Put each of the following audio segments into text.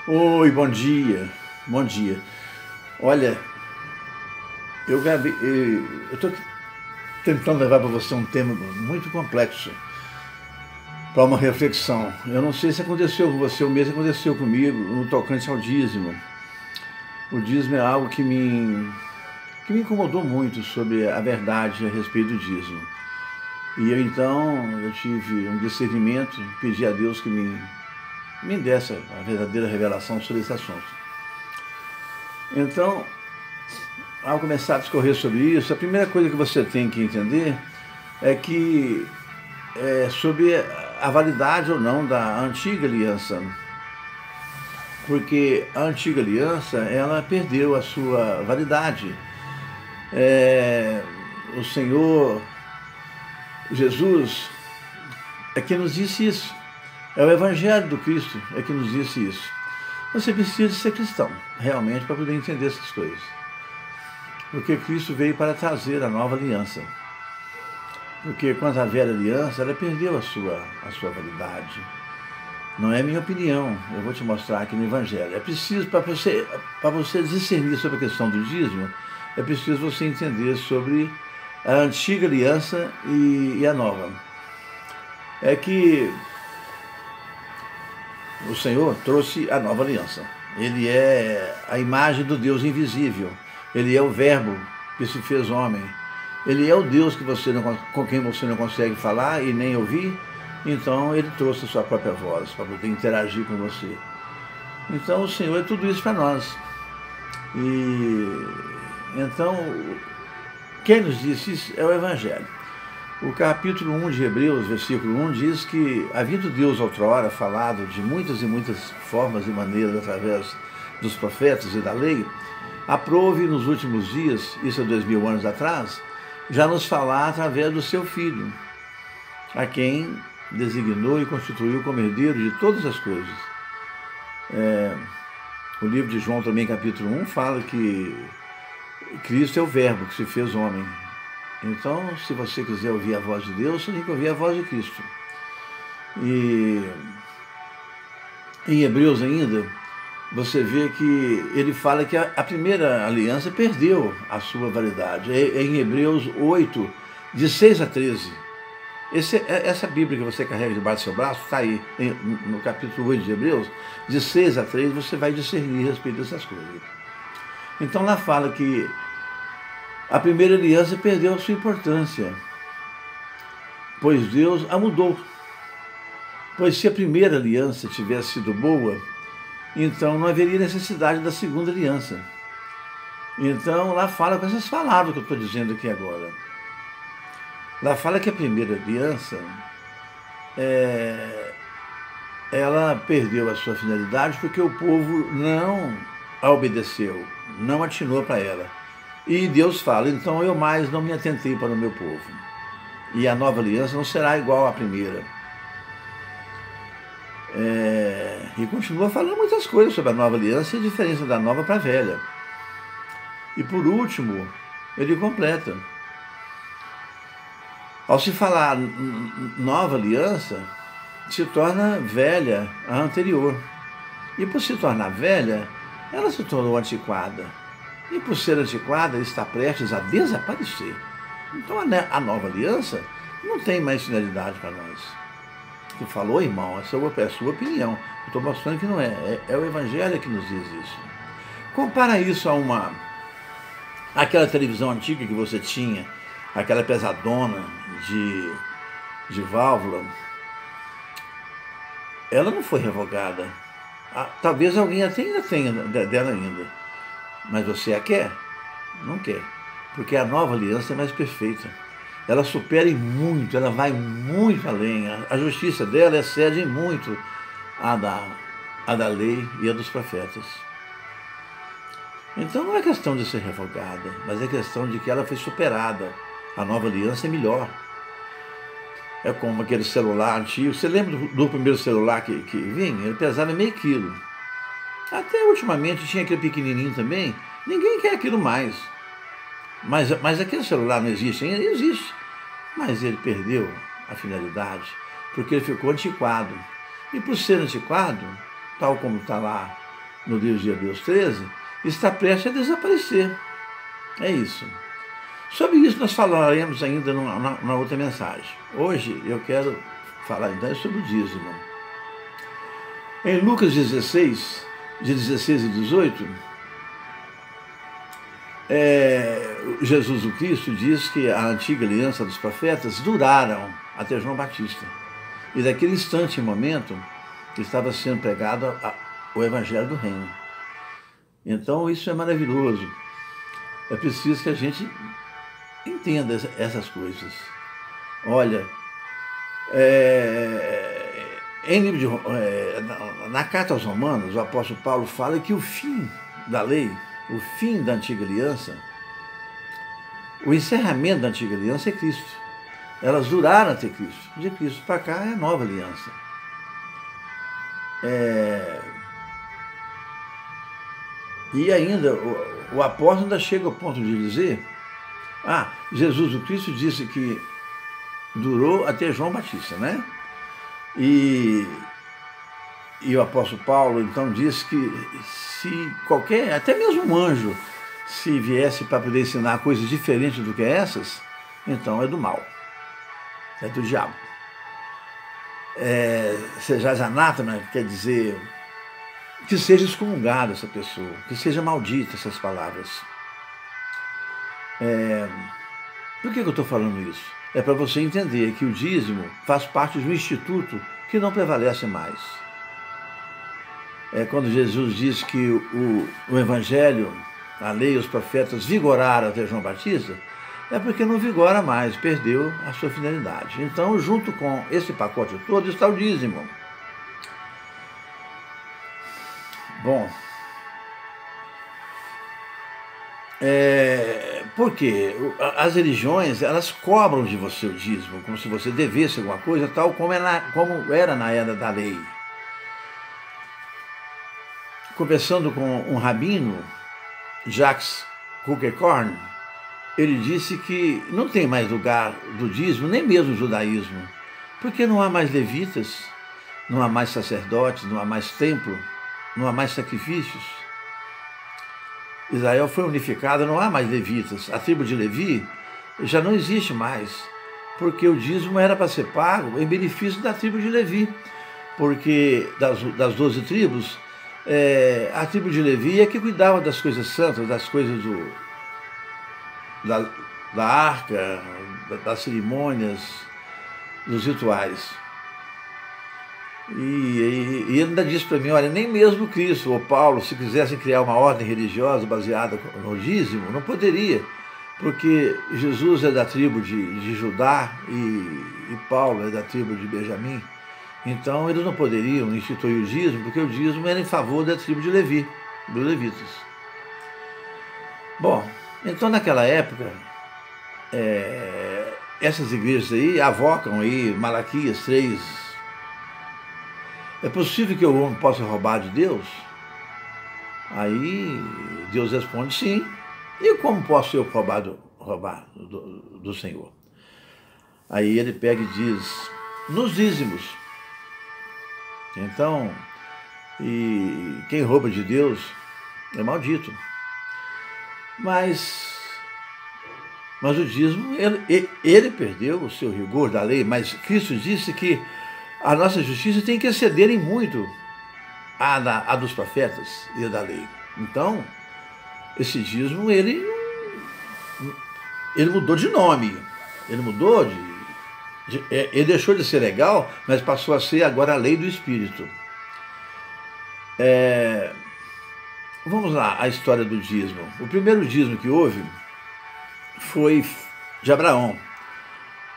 Oi, bom dia, bom dia. Olha, eu estou tentando levar para você um tema muito complexo, para uma reflexão. Eu não sei se aconteceu com você, o mesmo aconteceu comigo no tocante ao dízimo. O dízimo é algo que me incomodou muito sobre a verdade a respeito do dízimo. E eu tive um discernimento, pedi a Deus que me desse a verdadeira revelação sobre esse assunto. Então, ao começar a discorrer sobre isso, a primeira coisa que você tem que entender é que sobre a validade ou não da antiga aliança. Porque a antiga aliança, ela perdeu a sua validade. O Senhor Jesus é quem nos disse isso. É o Evangelho do Cristo é que nos disse isso. Você precisa ser cristão, realmente, para poder entender essas coisas. Porque Cristo veio para trazer a nova aliança. Porque quanto à velha aliança, ela perdeu a sua validade. Não é minha opinião, eu vou te mostrar aqui no Evangelho. É preciso, para você discernir sobre a questão do dízimo, é preciso você entender sobre a antiga aliança e a nova. É que o Senhor trouxe a nova aliança. Ele é a imagem do Deus invisível. Ele é o Verbo que se fez homem. Ele é o Deus com quem você não consegue falar e nem ouvir. Então ele trouxe a sua própria voz para poder interagir com você. Então o Senhor é tudo isso para nós. E então quem nos disse isso é o Evangelho. O capítulo 1 de Hebreus, versículo 1, diz que, havendo Deus outrora falado de muitas e muitas formas e maneiras através dos profetas e da lei, aprove nos últimos dias, isso há 2000 anos atrás, já nos falar através do seu Filho, a quem designou e constituiu como herdeiro de todas as coisas. O livro de João também, capítulo 1, fala que Cristo é o Verbo que se fez homem. Então, se você quiser ouvir a voz de Deus, você tem que ouvir a voz de Cristo. E em Hebreus ainda, você vê que ele fala que a primeira aliança perdeu a sua validade. É em Hebreus 8, de 6 a 13. Essa Bíblia que você carrega debaixo do seu braço, está aí, no capítulo 8 de Hebreus, de 6 a 13, você vai discernir a respeito dessas coisas. Então lá fala que a primeira aliança perdeu a sua importância, pois Deus a mudou. Pois se a primeira aliança tivesse sido boa, então não haveria necessidade da segunda aliança. Então lá fala com essas palavras que eu estou dizendo aqui agora. Lá fala que a primeira aliança, ela perdeu a sua finalidade porque o povo não a obedeceu, não atinou para ela. E Deus fala, então eu mais não me atentei para o meu povo. E a nova aliança não será igual à primeira. E continua falando muitas coisas sobre a nova aliança e a diferença da nova para a velha. E por último, ele completa. Ao se falar nova aliança, se torna velha a anterior. E por se tornar velha, ela se tornou antiquada. E por ser antiquada, está prestes a desaparecer. Então a nova aliança não tem mais finalidade para nós. Você falou, irmão, essa é a sua opinião. Eu estou mostrando que não é. É o Evangelho que nos diz isso. Compara isso a aquela televisão antiga que você tinha, aquela pesadona de válvula. Ela não foi revogada. Talvez alguém até ainda tenha dela ainda. Mas você a quer? Não quer. Porque a nova aliança é mais perfeita. Ela supera em muito, ela vai muito além. A justiça dela excede em muito a da lei e a dos profetas. Então não é questão de ser revogada, mas é questão de que ela foi superada. A nova aliança é melhor. É como aquele celular antigo. Você lembra do primeiro celular que vinha? Ele pesava meio quilo. Até ultimamente tinha aquele pequenininho também. Ninguém quer aquilo mais. Mas aquele celular não existe ainda? Existe. Mas ele perdeu a finalidade, porque ele ficou antiquado. E por ser antiquado, tal como está lá no livro de Hebreus 13, está prestes a desaparecer. É isso. Sobre isso nós falaremos ainda na outra mensagem. Hoje eu quero falar então sobre o dízimo. Em Lucas 16, de 16 e 18, Jesus o Cristo diz que a antiga aliança dos profetas duraram até João Batista. E daquele instante e momento que estava sendo pregado o Evangelho do Reino. Então isso é maravilhoso. É preciso que a gente entenda essas coisas. Olha, na carta aos Romanos, o apóstolo Paulo fala que o fim da lei, o fim da antiga aliança, o encerramento da antiga aliança é Cristo. Elas duraram até Cristo. De Cristo para cá é a nova aliança. E ainda, o apóstolo ainda chega ao ponto de dizer, Jesus o Cristo disse que durou até João Batista, né? E o apóstolo Paulo então disse que se qualquer, até mesmo um anjo, se viesse para poder ensinar coisas diferentes do que essas, então é do mal, é do diabo. Seja anátema, quer dizer que seja excomungada essa pessoa, que seja maldita essas palavras. Por que eu estou falando isso? É para você entender que o dízimo faz parte de um instituto que não prevalece mais. Quando Jesus diz que o Evangelho, a lei e os profetas vigoraram até João Batista, é porque não vigora mais, perdeu a sua finalidade. Então, junto com esse pacote todo está o dízimo. Bom, por quê? As religiões, elas cobram de você o dízimo, como se você devesse alguma coisa, tal como era na era da lei. Conversando com um rabino, Jacques Kuckerkorn, ele disse que não tem mais lugar do dízimo, nem mesmo o judaísmo, porque não há mais levitas, não há mais sacerdotes, não há mais templo, não há mais sacrifícios. Israel foi unificada, não há mais levitas. A tribo de Levi já não existe mais, porque o dízimo era para ser pago em benefício da tribo de Levi, porque das 12 tribos, a tribo de Levi é que cuidava das coisas santas, das coisas da arca, das cerimônias, dos rituais. E ele ainda disse para mim, olha, nem mesmo Cristo ou Paulo, se quisessem criar uma ordem religiosa baseada no dízimo, não poderia, porque Jesus é da tribo de Judá e Paulo é da tribo de Benjamim. Então eles não poderiam instituir o dízimo, porque o dízimo era em favor da tribo de Levi, dos levitas. Bom, então naquela época, essas igrejas aí avocam aí Malaquias 3. É possível que o homem possa roubar de Deus? Aí Deus responde sim. E como posso eu roubar do Senhor? Aí ele pega e diz, nos dízimos. Então, e quem rouba de Deus é maldito. Mas o dízimo, ele perdeu o seu rigor da lei, mas Cristo disse que a nossa justiça tem que exceder em muito a dos profetas e a da lei. Então, esse dízimo, ele mudou de nome. Ele mudou ele deixou de ser legal, mas passou a ser agora a lei do Espírito. Vamos lá, a história do dízimo. O primeiro dízimo que houve foi de Abraão.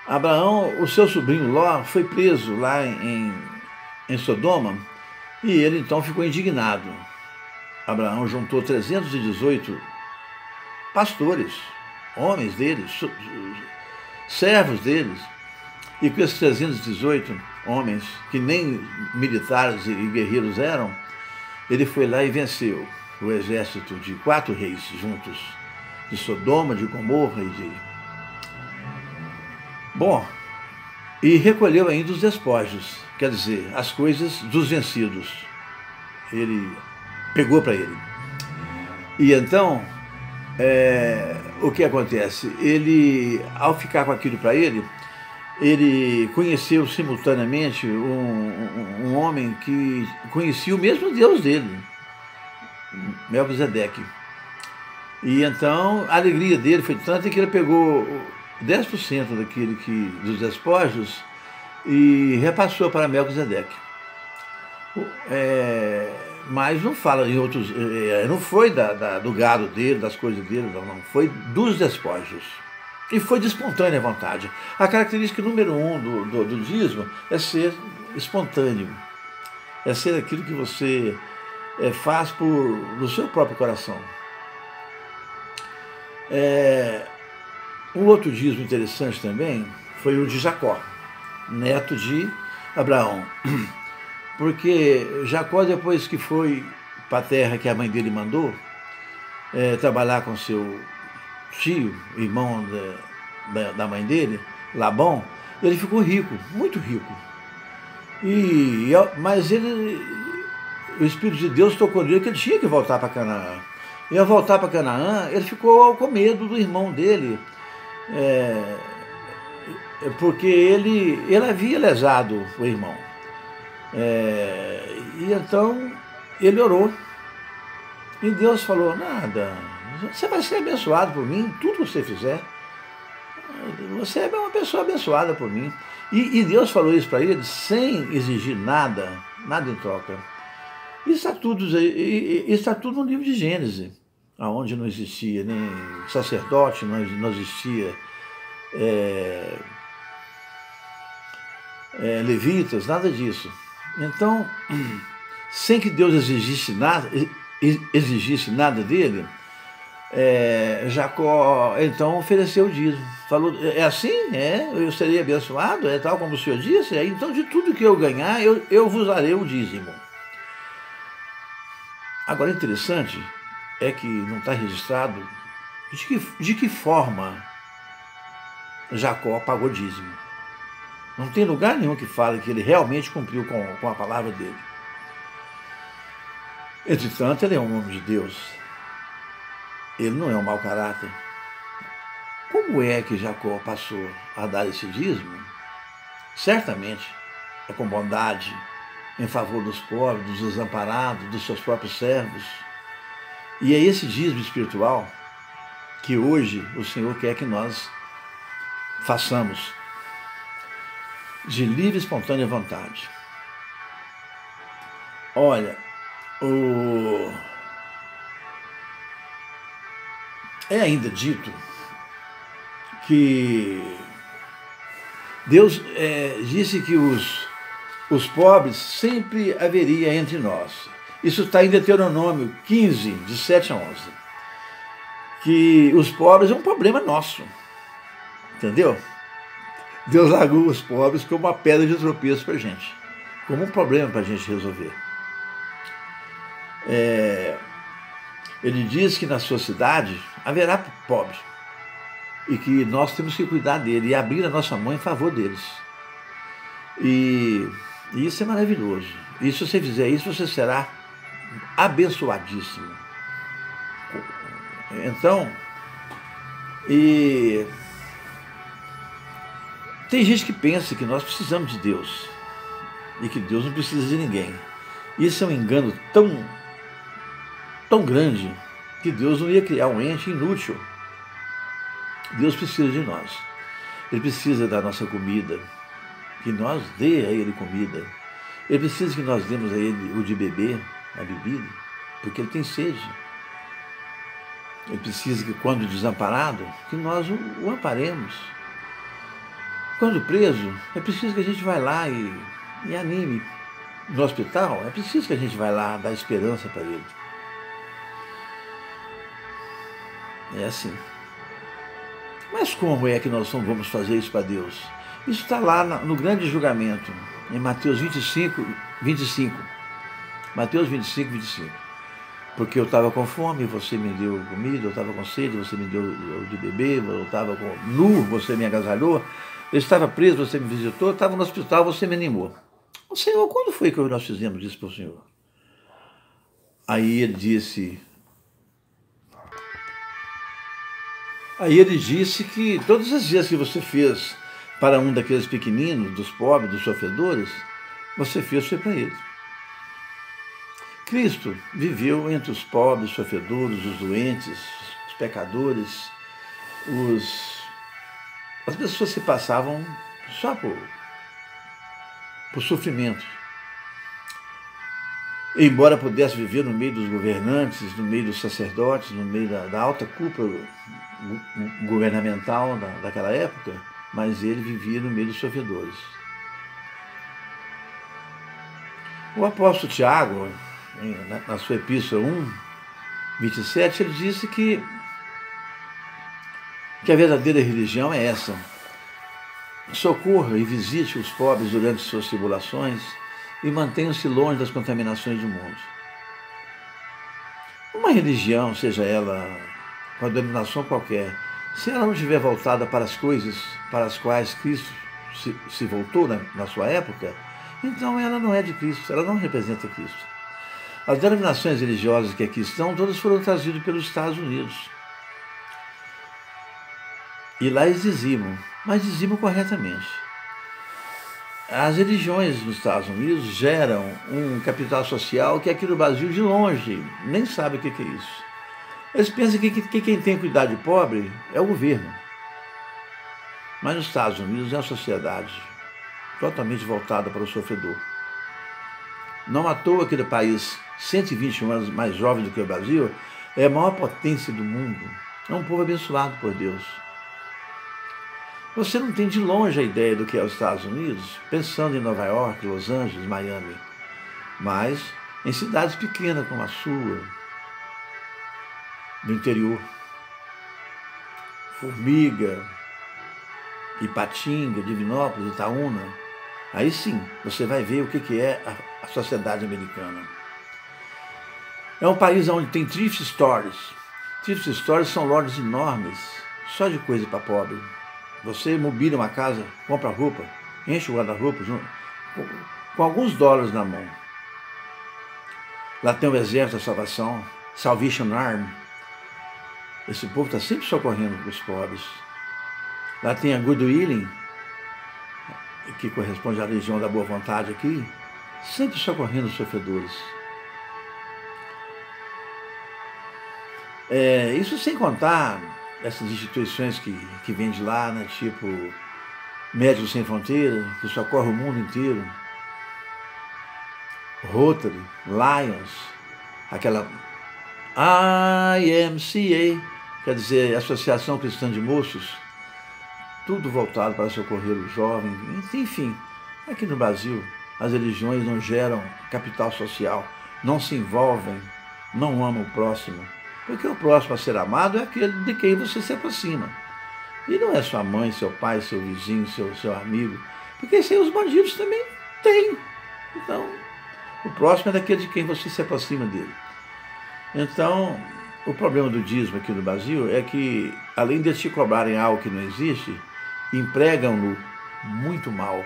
Abraão, o seu sobrinho Ló, foi preso lá em Sodoma e ele então ficou indignado. Abraão juntou 318 pastores, homens deles, servos deles, e com esses 318 homens, que nem militares e guerreiros eram, ele foi lá e venceu o exército de 4 reis juntos, de Sodoma, de Gomorra e de... Bom, e recolheu ainda os despojos, quer dizer, as coisas dos vencidos. Ele pegou para ele. E então, o que acontece? Ele, ao ficar com aquilo para ele conheceu simultaneamente um homem que conhecia o mesmo Deus dele, Melquisedeque. E então a alegria dele foi tanta que ele pegou 10% dos despojos e repassou para Melquisedeque. Mas não fala em outros, não foi do gado dele, das coisas dele, não, foi dos despojos. E foi de espontânea vontade. A característica número 1 do dízimo é ser espontâneo. É ser aquilo que você faz do seu próprio coração. Um outro dízimo interessante também foi o de Jacó, neto de Abraão. Porque Jacó, depois que foi para a terra que a mãe dele mandou, trabalhar com seu tio, irmão da mãe dele, Labão, ele ficou rico, muito rico. Mas o Espírito de Deus tocou nele que ele tinha que voltar para Canaã. E ao voltar para Canaã, ele ficou com medo do irmão dele, porque ele havia lesado o irmão. E então ele orou. E Deus falou: nada, você vai ser abençoado por mim, tudo que você fizer. Você é uma pessoa abençoada por mim. E Deus falou isso para ele sem exigir nada em troca. Isso está tudo no livro de Gênesis, onde não existia nem sacerdote, não existia levitas, nada disso. Então, sem que Deus exigisse nada dele, Jacó então ofereceu o dízimo. Falou: é assim? Eu serei abençoado? É tal como o Senhor disse? Então de tudo que eu ganhar, eu vos darei o dízimo. Agora, interessante é que não está registrado de que forma Jacó pagou dízimo. Não tem lugar nenhum que fale que ele realmente cumpriu com a palavra dele. Entretanto, ele é um homem de Deus. Ele não é um mau caráter. Como é que Jacó passou a dar esse dízimo? Certamente é com bondade, em favor dos pobres, dos desamparados, dos seus próprios servos. E é esse dízimo espiritual que hoje o Senhor quer que nós façamos, de livre e espontânea vontade. Olha, é ainda dito que Deus disse que os pobres sempre haveria entre nós. Isso está em Deuteronômio 15, de 7 a 11. Que os pobres é um problema nosso. Entendeu? Deus largou os pobres como uma pedra de tropeço para a gente, como um problema para a gente resolver. Ele diz que na sua cidade haverá pobres e que nós temos que cuidar dele e abrir a nossa mão em favor deles. E isso é maravilhoso. E se você fizer isso, você será abençoadíssimo. Então, tem gente que pensa que nós precisamos de Deus e que Deus não precisa de ninguém. Isso é um engano tão grande que Deus não ia criar um ente inútil. Deus precisa de nós. Ele precisa da nossa comida, que nós dê a Ele comida. Ele precisa que nós demos a Ele o de beber, a bebida, porque Ele tem sede. Ele precisa que, quando desamparado, que nós o amparemos. Quando preso, é preciso que a gente vá lá e anime. No hospital, é preciso que a gente vá lá dar esperança para ele. É assim. Mas como é que nós vamos fazer isso para Deus? Isso está lá no grande julgamento, em Mateus 25. Mateus 25, 25. Porque eu estava com fome, você me deu comida, eu estava com sede, você me deu de beber, eu estava nu, você me agasalhou, eu estava preso, você me visitou, eu estava no hospital, você me animou. O Senhor, quando foi que nós fizemos isso para o Senhor? Aí ele disse que todas as vezes que você fez para um daqueles pequeninos, dos pobres, dos sofredores, você fez foi para ele. Cristo viveu entre os pobres, os sofredores, os doentes, os pecadores, as pessoas que passavam só por sofrimento. Embora pudesse viver no meio dos governantes, no meio dos sacerdotes, no meio da alta cúpula governamental daquela época, mas ele vivia no meio dos sofredores. O apóstolo Tiago, na sua epístola 1:27, ele disse que a verdadeira religião é essa: socorra e visite os pobres durante suas tribulações e mantenham-se longe das contaminações do mundo. Uma religião, seja ela com a denominação qualquer, se ela não estiver voltada para as coisas para as quais Cristo se voltou na sua época, então ela não é de Cristo, ela não representa Cristo. As denominações religiosas que aqui estão, todas foram trazidas pelos Estados Unidos. E lá eles dizimam, mas dizimam corretamente. As religiões nos Estados Unidos geram um capital social que aqui no Brasil, de longe, nem sabe o que é isso. Eles pensam que quem tem que cuidar de pobre é o governo. Mas nos Estados Unidos é a sociedade totalmente voltada para o sofredor. Não à toa aquele país, 120 anos mais jovem do que o Brasil, é a maior potência do mundo. É um povo abençoado por Deus. Você não tem de longe a ideia do que é os Estados Unidos, pensando em Nova York, Los Angeles, Miami, mas em cidades pequenas como a sua, do interior, Formiga, Ipatinga, Divinópolis, Itaúna. Aí sim, você vai ver o que é a sociedade americana. É um país onde tem thrift stores. Thrift stores são lojas enormes, só de coisa para pobre. Você mobília uma casa, compra roupa, enche o guarda-roupa com alguns dólares na mão. Lá tem o Exército da Salvação, Salvation Army. Esse povo está sempre socorrendo os pobres. Lá tem a Goodwilling, que corresponde à Legião da Boa Vontade aqui, sempre socorrendo os sofredores. Isso sem contar essas instituições que vêm de lá, né, tipo Médicos Sem Fronteira, que socorre o mundo inteiro, Rotary, Lions, aquela IMCA, quer dizer, Associação Cristã de Moços, tudo voltado para socorrer o jovem. Enfim, aqui no Brasil, as religiões não geram capital social, não se envolvem, não amam o próximo. Porque o próximo a ser amado é aquele de quem você se aproxima. E não é sua mãe, seu pai, seu vizinho, seu amigo. Porque isso aí os bandidos também têm. Então, o próximo é daquele de quem você se aproxima dele. Então, o problema do dízimo aqui no Brasil é que, além de te cobrarem algo que não existe, empregam-no muito mal.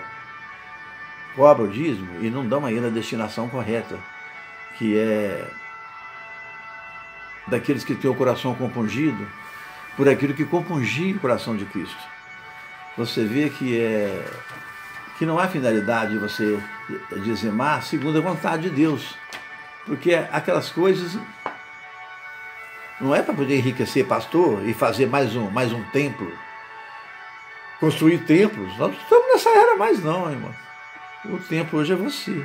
Cobram o dízimo e não dão ainda a destinação correta, que é daqueles que têm o coração compungido por aquilo que compungia o coração de Cristo. Você vê que não há finalidade de você dizimar segundo a vontade de Deus, porque aquelas coisas não é para poder enriquecer pastor e fazer mais um templo, construir templos. Nós não estamos nessa era mais não, irmão. O templo hoje é você.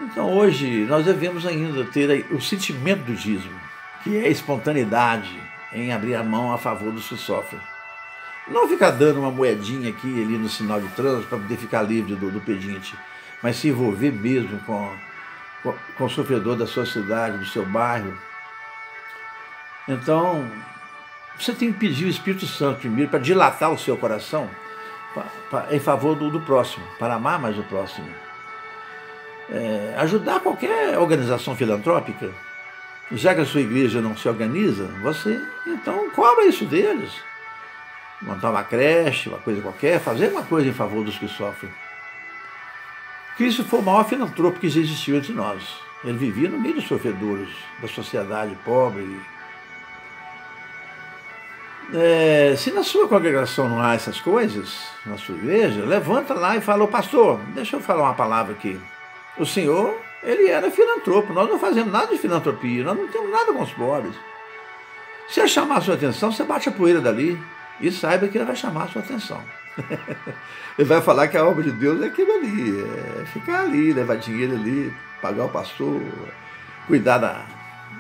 Então hoje nós devemos ainda ter o sentimento do dízimo, que é a espontaneidade em abrir a mão a favor dos que sofrem. Não ficar dando uma moedinha aqui ali no sinal de trânsito para poder ficar livre do pedinte, mas se envolver mesmo com o sofredor da sua cidade, do seu bairro. Então, você tem que pedir o Espírito Santo primeiro para dilatar o seu coração em favor do próximo, para amar mais o próximo. Ajudar qualquer organização filantrópica. Já que a sua igreja não se organiza, você então cobra isso deles. Montar uma creche, uma coisa qualquer, fazer uma coisa em favor dos que sofrem. Cristo foi o maior filantropo que já existiu entre nós. Ele vivia no meio dos sofredores, da sociedade pobre. Se na sua congregação não há essas coisas, na sua igreja, levanta lá e fala: ô pastor, deixa eu falar uma palavra aqui. O senhor, ele era filantropo, nós não fazemos nada de filantropia, nós não temos nada com os pobres. Se ele chamar a sua atenção, você bate a poeira dali e saiba que ele vai chamar a sua atenção. Ele vai falar que a obra de Deus é aquilo ali, é ficar ali, levar dinheiro ali, pagar o pastor, cuidar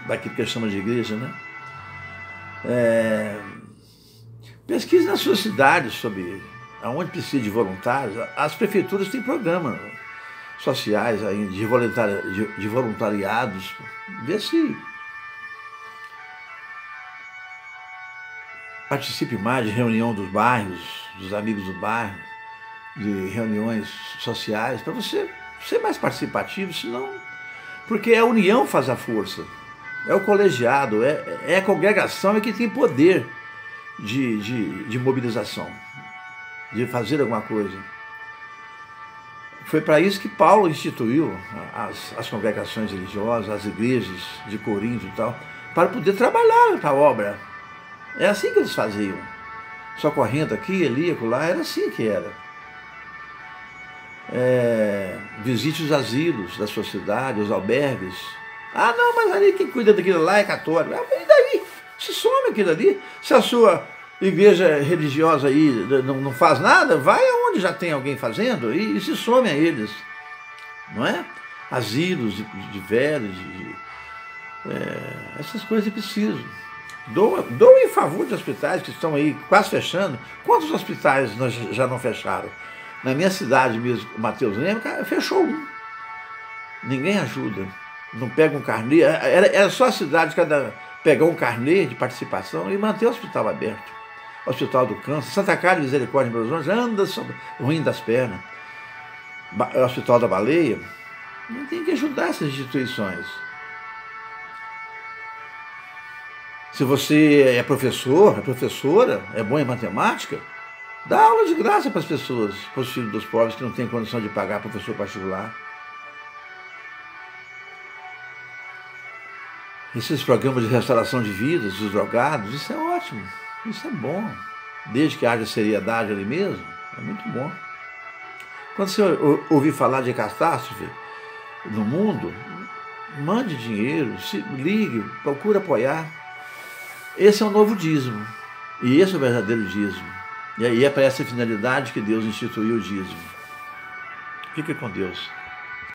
daquilo que ele chama de igreja, né? Pesquise na sua cidade sobre aonde precisa de voluntários. As prefeituras têm programas sociais ainda, de voluntariados. Vê se participe mais de reunião dos bairros, dos amigos do bairro, de reuniões sociais, para você ser mais participativo, senão... Porque a união faz a força, é o colegiado, é a congregação que tem poder de mobilização, de fazer alguma coisa. Foi para isso que Paulo instituiu as congregações religiosas, as igrejas de Corinto e tal, para poder trabalhar a obra. É assim que eles faziam. Socorrendo aqui, ali, acolá, era assim que era. Visite os asilos da sua cidade, os albergues. Ah, não, mas ali quem cuida daquilo lá é católico. E daí? Se some aquilo ali. Se a sua igreja religiosa aí não faz nada, vai aonde já tem alguém fazendo e se some a eles. Não é? Asilos de velhos, essas coisas precisam. Doa em favor de hospitais que estão aí quase fechando. Quantos hospitais nós já não fecharam? Na minha cidade mesmo, Mateus lembra, fechou um. Ninguém ajuda. Não pega um carnê. Era só a cidade pegar um carnê de participação e manter o hospital aberto. Hospital do Câncer, Santa Casa de Misericórdia em Belo Horizonte, anda ruim das pernas. Hospital da Baleia. Não tem que ajudar essas instituições. Se você é professor, é professora, é bom em matemática, dá aula de graça para as pessoas, para os filhos dos pobres que não têm condição de pagar professor particular. Esses programas de restauração de vidas dos drogados, isso é ótimo, isso é bom. Desde que haja seriedade ali mesmo, é muito bom. Quando você ouvir falar de catástrofe no mundo, mande dinheiro, ligue, procure apoiar. Esse é o novo dízimo, e esse é o verdadeiro dízimo. E aí é para essa finalidade que Deus instituiu o dízimo. Fique com Deus.